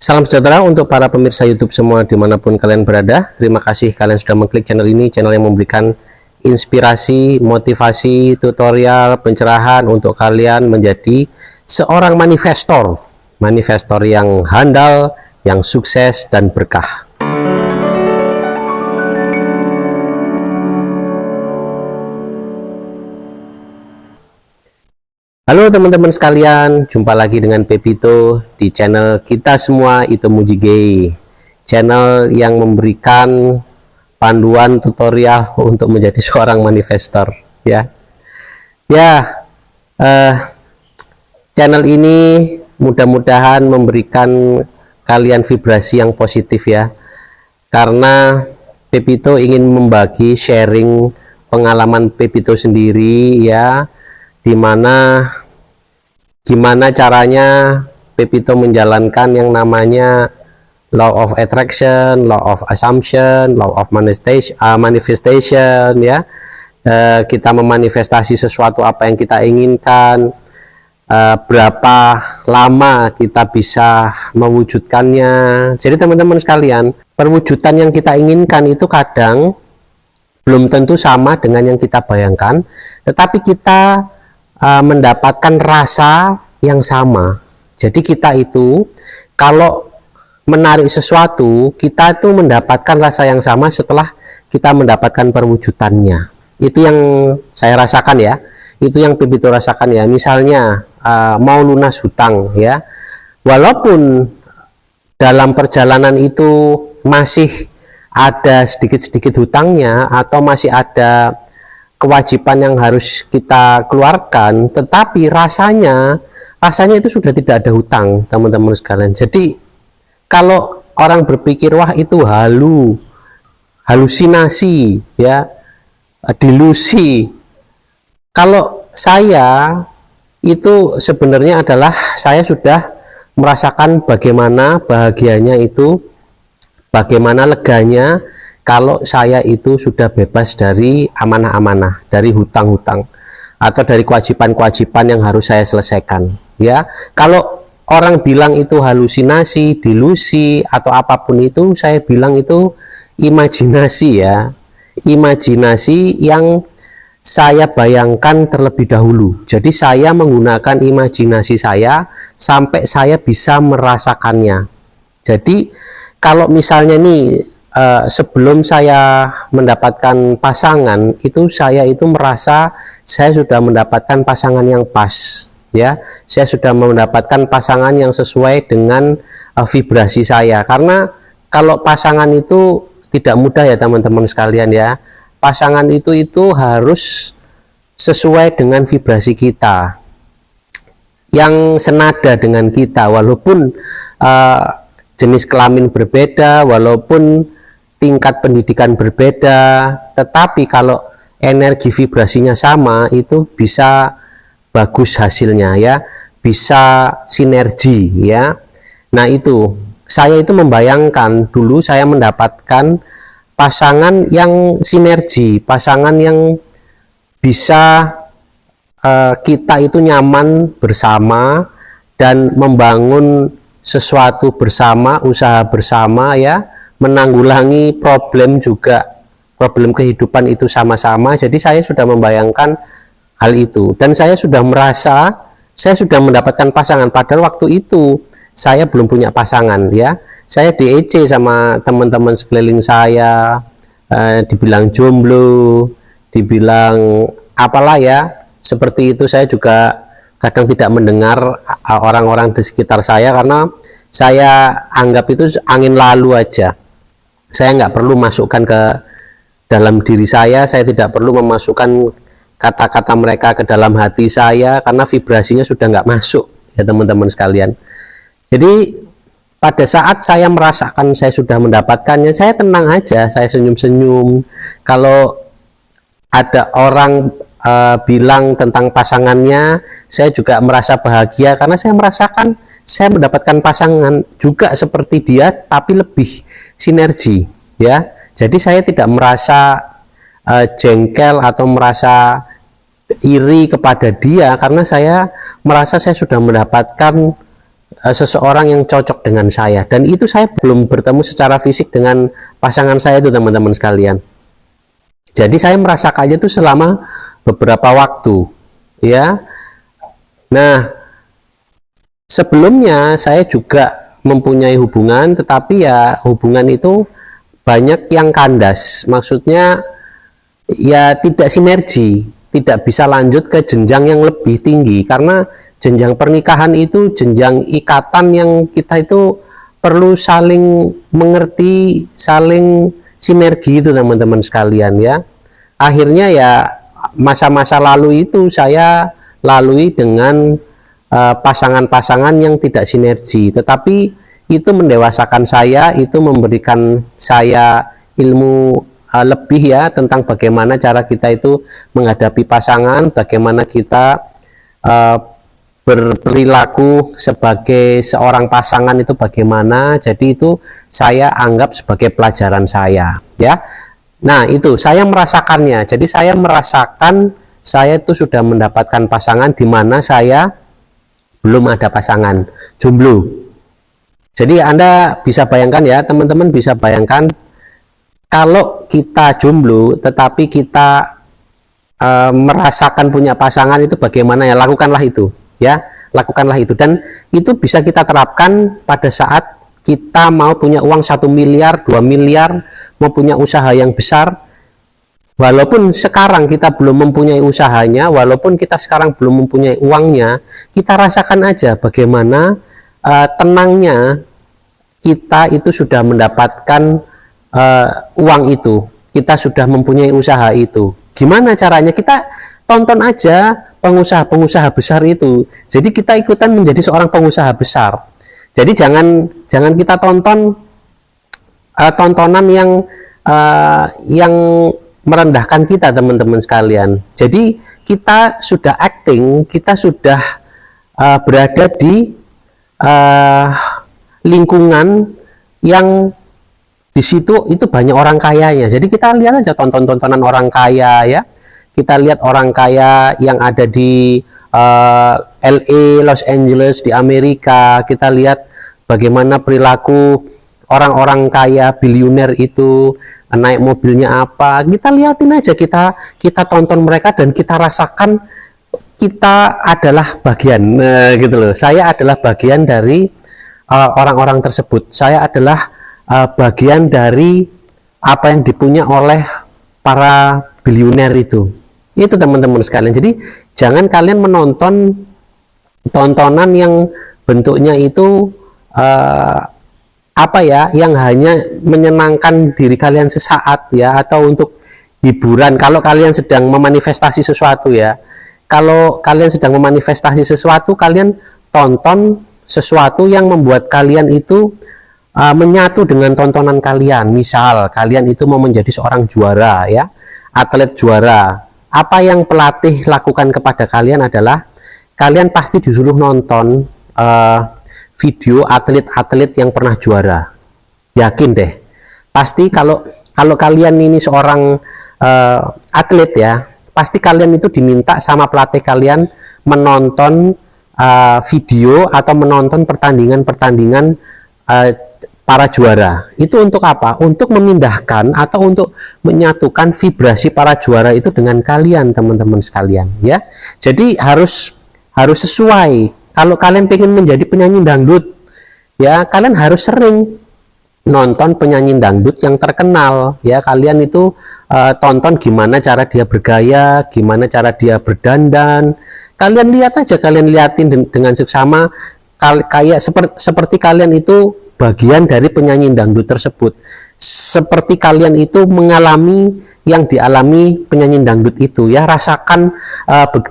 Salam sejahtera untuk para pemirsa YouTube semua dimanapun kalian berada. Terima kasih kalian sudah mengklik channel ini, channel yang memberikan inspirasi, motivasi, tutorial, pencerahan untuk kalian menjadi seorang manifestor yang handal, yang sukses dan berkah. Halo teman-teman sekalian, jumpa lagi dengan Pepito di channel kita semua itu Mujigay, channel yang memberikan panduan tutorial untuk menjadi seorang manifestor. Channel ini mudah-mudahan memberikan kalian vibrasi yang positif ya, karena Pepito ingin membagi sharing pengalaman Pepito sendiri ya, dimana gimana caranya Pepito menjalankan yang namanya law of attraction, law of assumption, law of manifestation ya. Kita memanifestasi sesuatu apa yang kita inginkan, berapa lama kita bisa mewujudkannya. Jadi teman-teman sekalian, perwujudan yang kita inginkan itu kadang belum tentu sama dengan yang kita bayangkan, tetapi kita mendapatkan rasa yang sama. Jadi kita itu kalau menarik sesuatu, kita itu mendapatkan rasa yang sama setelah kita mendapatkan perwujudannya. Itu yang saya rasakan ya, itu yang Pepito rasakan ya. Misalnya mau lunas hutang ya, walaupun dalam perjalanan itu masih ada sedikit-sedikit hutangnya atau masih ada kewajiban yang harus kita keluarkan, tetapi rasanya itu sudah tidak ada hutang teman-teman sekalian. Jadi kalau orang berpikir wah itu halusinasi ya, delusi, kalau saya itu sebenarnya adalah saya sudah merasakan bagaimana bahagianya itu, bagaimana leganya kalau saya itu sudah bebas dari amanah-amanah, dari hutang-hutang atau dari kewajiban-kewajiban yang harus saya selesaikan ya. Kalau orang bilang itu halusinasi, delusi atau apapun itu, saya bilang itu imajinasi ya, imajinasi yang saya bayangkan terlebih dahulu. Jadi saya menggunakan imajinasi saya sampai saya bisa merasakannya. Jadi kalau misalnya nih sebelum saya mendapatkan pasangan itu, saya itu merasa saya sudah mendapatkan pasangan yang pas ya, saya sudah mendapatkan pasangan yang sesuai dengan vibrasi saya. Karena kalau pasangan itu tidak mudah ya teman-teman sekalian ya, pasangan itu harus sesuai dengan vibrasi kita, yang senada dengan kita, walaupun jenis kelamin berbeda, walaupun tingkat pendidikan berbeda, tetapi kalau energi vibrasinya sama itu bisa bagus hasilnya ya, bisa sinergi ya. Nah itu saya itu membayangkan dulu saya mendapatkan pasangan yang sinergi, pasangan yang bisa kita itu nyaman bersama dan membangun sesuatu bersama, usaha bersama ya, menanggulangi problem juga, problem kehidupan itu sama-sama. Jadi saya sudah membayangkan hal itu dan saya sudah merasa saya sudah mendapatkan pasangan, padahal waktu itu saya belum punya pasangan ya. Saya di-EC sama teman-teman sekeliling saya, dibilang jomblo, dibilang apalah ya, seperti itu. Saya juga kadang tidak mendengar orang-orang di sekitar saya karena saya anggap itu angin lalu aja. Saya nggak perlu masukkan ke dalam diri saya tidak perlu memasukkan kata-kata mereka ke dalam hati saya karena vibrasinya sudah nggak masuk ya teman-teman sekalian. Jadi pada saat saya merasakan saya sudah mendapatkannya, saya tenang aja, saya senyum-senyum. Kalau ada orang bilang tentang pasangannya, saya juga merasa bahagia karena saya merasakan saya mendapatkan pasangan juga seperti dia tapi lebih sinergi ya. Jadi saya tidak merasa jengkel atau merasa iri kepada dia karena saya merasa saya sudah mendapatkan seseorang yang cocok dengan saya, dan itu saya belum bertemu secara fisik dengan pasangan saya itu teman-teman sekalian. Jadi saya merasakannya itu selama beberapa waktu ya. Nah, sebelumnya saya juga mempunyai hubungan, tetapi ya hubungan itu banyak yang kandas, maksudnya ya tidak sinergi, tidak bisa lanjut ke jenjang yang lebih tinggi, karena jenjang pernikahan itu jenjang ikatan yang kita itu perlu saling mengerti, saling sinergi itu teman-teman sekalian ya. Akhirnya ya masa-masa lalu itu saya lalui dengan pasangan-pasangan yang tidak sinergi, tetapi itu mendewasakan saya, itu memberikan saya ilmu lebih ya tentang bagaimana cara kita itu menghadapi pasangan, bagaimana kita berperilaku sebagai seorang pasangan itu bagaimana. Jadi itu saya anggap sebagai pelajaran saya ya. Nah, itu saya merasakannya. Jadi saya merasakan saya itu sudah mendapatkan pasangan di mana saya belum ada pasangan, jomblo. Jadi Anda bisa bayangkan ya, teman-teman bisa bayangkan kalau kita jomblo tetapi kita merasakan punya pasangan itu bagaimana ya. Lakukanlah itu ya, lakukanlah itu, dan itu bisa kita terapkan pada saat kita mau punya uang 1 miliar, 2 miliar, mau punya usaha yang besar. Walaupun sekarang kita belum mempunyai usahanya, walaupun kita sekarang belum mempunyai uangnya, kita rasakan aja bagaimana tenangnya kita itu sudah mendapatkan uang itu, kita sudah mempunyai usaha itu. Gimana caranya? Kita tonton aja pengusaha-pengusaha besar itu. Jadi kita ikutan menjadi seorang pengusaha besar. Jadi jangan kita tonton tontonan yang merendahkan kita teman-teman sekalian. Jadi kita sudah acting, kita sudah berada di lingkungan yang di situ itu banyak orang kayanya. Jadi kita lihat aja tontonan orang kaya ya. Kita lihat orang kaya yang ada di LA, Los Angeles di Amerika. Kita lihat bagaimana perilaku orang-orang kaya biliuner itu, naik mobilnya apa. Kita liatin aja, kita tonton mereka dan kita rasakan kita adalah bagian gitu loh. Saya adalah bagian dari orang-orang tersebut. Saya adalah bagian dari apa yang dipunya oleh para biliuner itu teman-teman sekalian. Jadi jangan kalian menonton tontonan yang bentuknya itu apa ya, yang hanya menyenangkan diri kalian sesaat ya, atau untuk hiburan. Kalau kalian sedang memanifestasi sesuatu ya, kalau kalian sedang memanifestasi sesuatu, kalian tonton sesuatu yang membuat kalian itu menyatu dengan tontonan kalian. Misal kalian itu mau menjadi seorang juara ya, atlet juara. Apa yang pelatih lakukan kepada kalian adalah kalian pasti disuruh nonton video atlet-atlet yang pernah juara. Yakin deh, pasti kalau kalian ini seorang atlet ya, pasti kalian itu diminta sama pelatih kalian menonton video atau menonton pertandingan-pertandingan para juara. Itu untuk apa? Untuk memindahkan atau untuk menyatukan vibrasi para juara itu dengan kalian teman-teman sekalian ya. Jadi harus sesuai. Kalau kalian pengen menjadi penyanyi dangdut ya, kalian harus sering nonton penyanyi dangdut yang terkenal ya. Kalian itu tonton gimana cara dia bergaya, gimana cara dia berdandan. Kalian lihat aja, kalian liatin dengan seksama, kayak seperti kalian itu bagian dari penyanyi dangdut tersebut, seperti kalian itu mengalami yang dialami penyanyi dangdut itu ya. Rasakan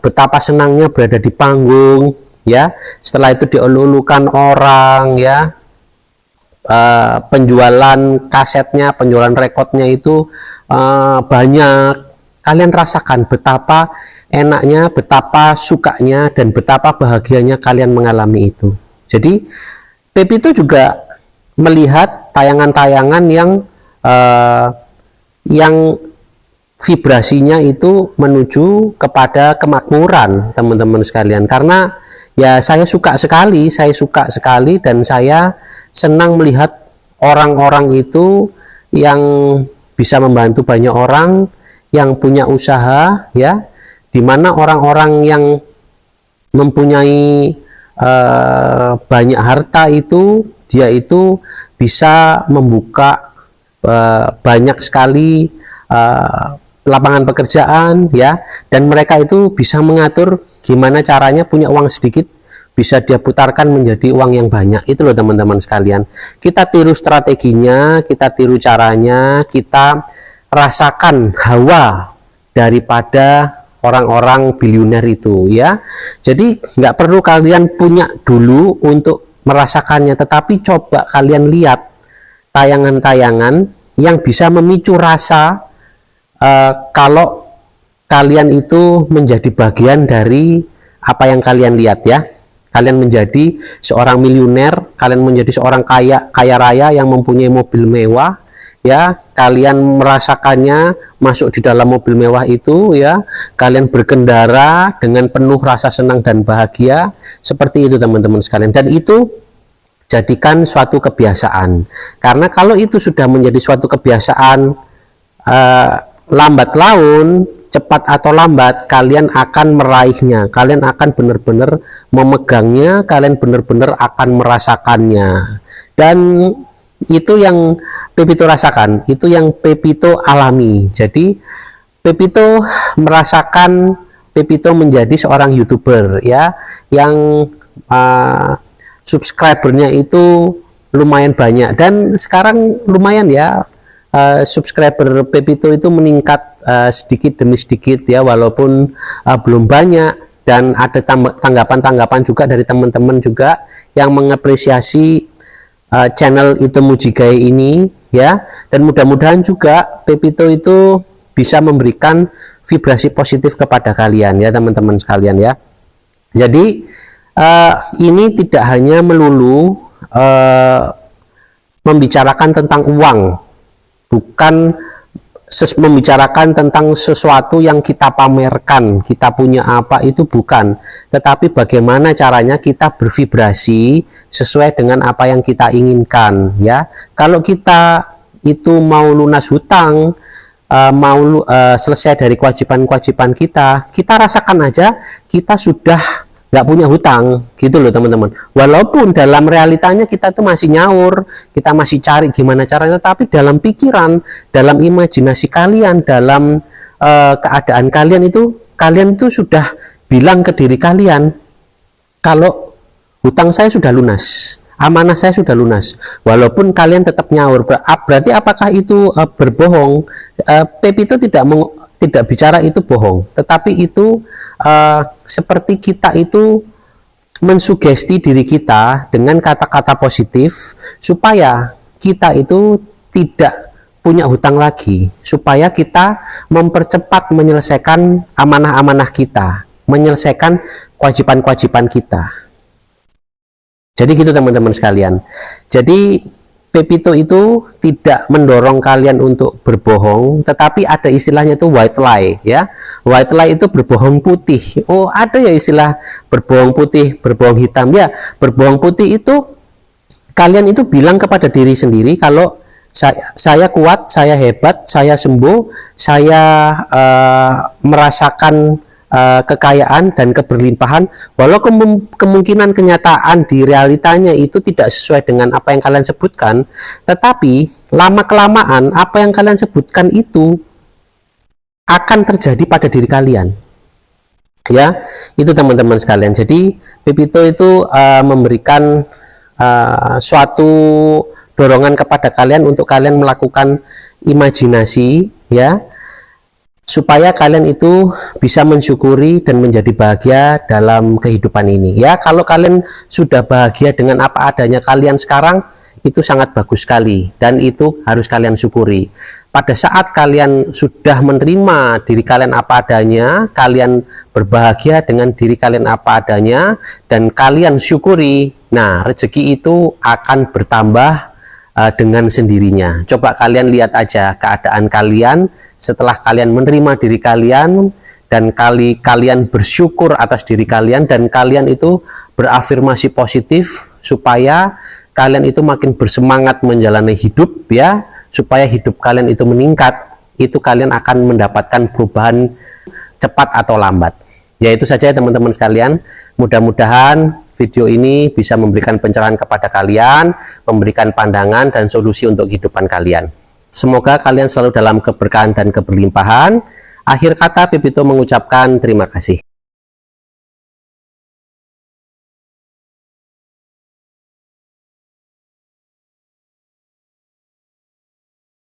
betapa senangnya berada di panggung ya, setelah itu dielulukan orang ya, penjualan kasetnya, penjualan rekodnya itu banyak. Kalian rasakan betapa enaknya, betapa sukanya, dan betapa bahagianya kalian mengalami itu. Jadi Pep itu juga melihat tayangan-tayangan yang vibrasinya itu menuju kepada kemakmuran teman-teman sekalian, karena ya saya suka sekali dan saya senang melihat orang-orang itu yang bisa membantu banyak orang, yang punya usaha, ya, dimana orang-orang yang mempunyai banyak harta itu, dia itu bisa membuka banyak sekali lapangan pekerjaan, ya, dan mereka itu bisa mengatur gimana caranya punya uang sedikit bisa dia putarkan menjadi uang yang banyak. Itu loh teman-teman sekalian, kita tiru strateginya, kita tiru caranya, kita rasakan hawa daripada orang-orang biliuner itu, ya. Jadi nggak perlu kalian punya dulu untuk merasakannya, tetapi coba kalian lihat tayangan-tayangan yang bisa memicu rasa kalau kalian itu menjadi bagian dari apa yang kalian lihat, ya. Kalian menjadi seorang miliuner, kalian menjadi seorang kaya raya yang mempunyai mobil mewah, ya, kalian merasakannya masuk di dalam mobil mewah itu, ya, kalian berkendara dengan penuh rasa senang dan bahagia, seperti itu teman-teman sekalian. Dan itu jadikan suatu kebiasaan, karena kalau itu sudah menjadi suatu kebiasaan, lambat laun, cepat atau lambat, kalian akan meraihnya, kalian akan benar-benar memegangnya, kalian benar-benar akan merasakannya. Dan itu yang Pepito rasakan, itu yang Pepito alami. Jadi Pepito merasakan, Pepito menjadi seorang YouTuber, ya, yang subscribernya itu lumayan banyak, dan sekarang lumayan, ya, subscriber Pepito itu meningkat sedikit demi sedikit, ya, walaupun belum banyak, dan ada tanggapan-tanggapan juga dari teman-teman juga yang mengapresiasi channel Ito Mujigae ini, ya, dan mudah-mudahan juga Pepito itu bisa memberikan vibrasi positif kepada kalian, ya teman-teman sekalian, ya. Jadi ini tidak hanya melulu membicarakan tentang uang, bukan membicarakan tentang sesuatu yang kita pamerkan, kita punya apa, itu bukan, tetapi bagaimana caranya kita bervibrasi sesuai dengan apa yang kita inginkan, ya. Kalau kita itu mau lunas hutang, mau selesai dari kewajiban-kewajiban kita rasakan aja kita sudah nggak punya hutang, gitu loh teman-teman. Walaupun dalam realitanya kita tuh masih nyaur, kita masih cari gimana caranya, tapi dalam pikiran, dalam imajinasi kalian, dalam keadaan kalian itu sudah bilang ke diri kalian kalau hutang saya sudah lunas, amanah saya sudah lunas. Walaupun kalian tetap nyaur, berarti apakah itu berbohong? Pepito tidak bicara itu bohong, tetapi itu seperti kita itu mensugesti diri kita dengan kata-kata positif supaya kita itu tidak punya hutang lagi, supaya kita mempercepat menyelesaikan amanah-amanah kita, menyelesaikan kewajiban-kewajiban kita. Jadi gitu teman-teman sekalian. Jadi Pepito itu tidak mendorong kalian untuk berbohong, tetapi ada istilahnya itu white lie, ya. White lie itu berbohong putih. Oh, ada ya istilah berbohong putih, berbohong hitam, ya. Berbohong putih itu kalian itu bilang kepada diri sendiri kalau saya kuat, saya hebat, saya sembuh, saya merasakan kekayaan dan keberlimpahan, walau kemungkinan kenyataan di realitanya itu tidak sesuai dengan apa yang kalian sebutkan, tetapi lama-kelamaan apa yang kalian sebutkan itu akan terjadi pada diri kalian, ya. Itu teman-teman sekalian. Jadi Pepito itu memberikan suatu dorongan kepada kalian untuk kalian melakukan imajinasi, ya, supaya kalian itu bisa mensyukuri dan menjadi bahagia dalam kehidupan ini, ya. Kalau kalian sudah bahagia dengan apa adanya kalian sekarang, itu sangat bagus sekali dan itu harus kalian syukuri. Pada saat kalian sudah menerima diri kalian apa adanya, kalian berbahagia dengan diri kalian apa adanya, dan kalian syukuri, nah rezeki itu akan bertambah dengan sendirinya. Coba kalian lihat aja keadaan kalian setelah kalian menerima diri kalian dan kalian bersyukur atas diri kalian, dan kalian itu berafirmasi positif supaya kalian itu makin bersemangat menjalani hidup ya, supaya hidup kalian itu meningkat. Itu kalian akan mendapatkan perubahan cepat atau lambat. Ya itu saja teman-teman sekalian, mudah-mudahan video ini bisa memberikan pencerahan kepada kalian, memberikan pandangan dan solusi untuk kehidupan kalian. Semoga kalian selalu dalam keberkahan dan keberlimpahan. Akhir kata, Pipito mengucapkan terima kasih.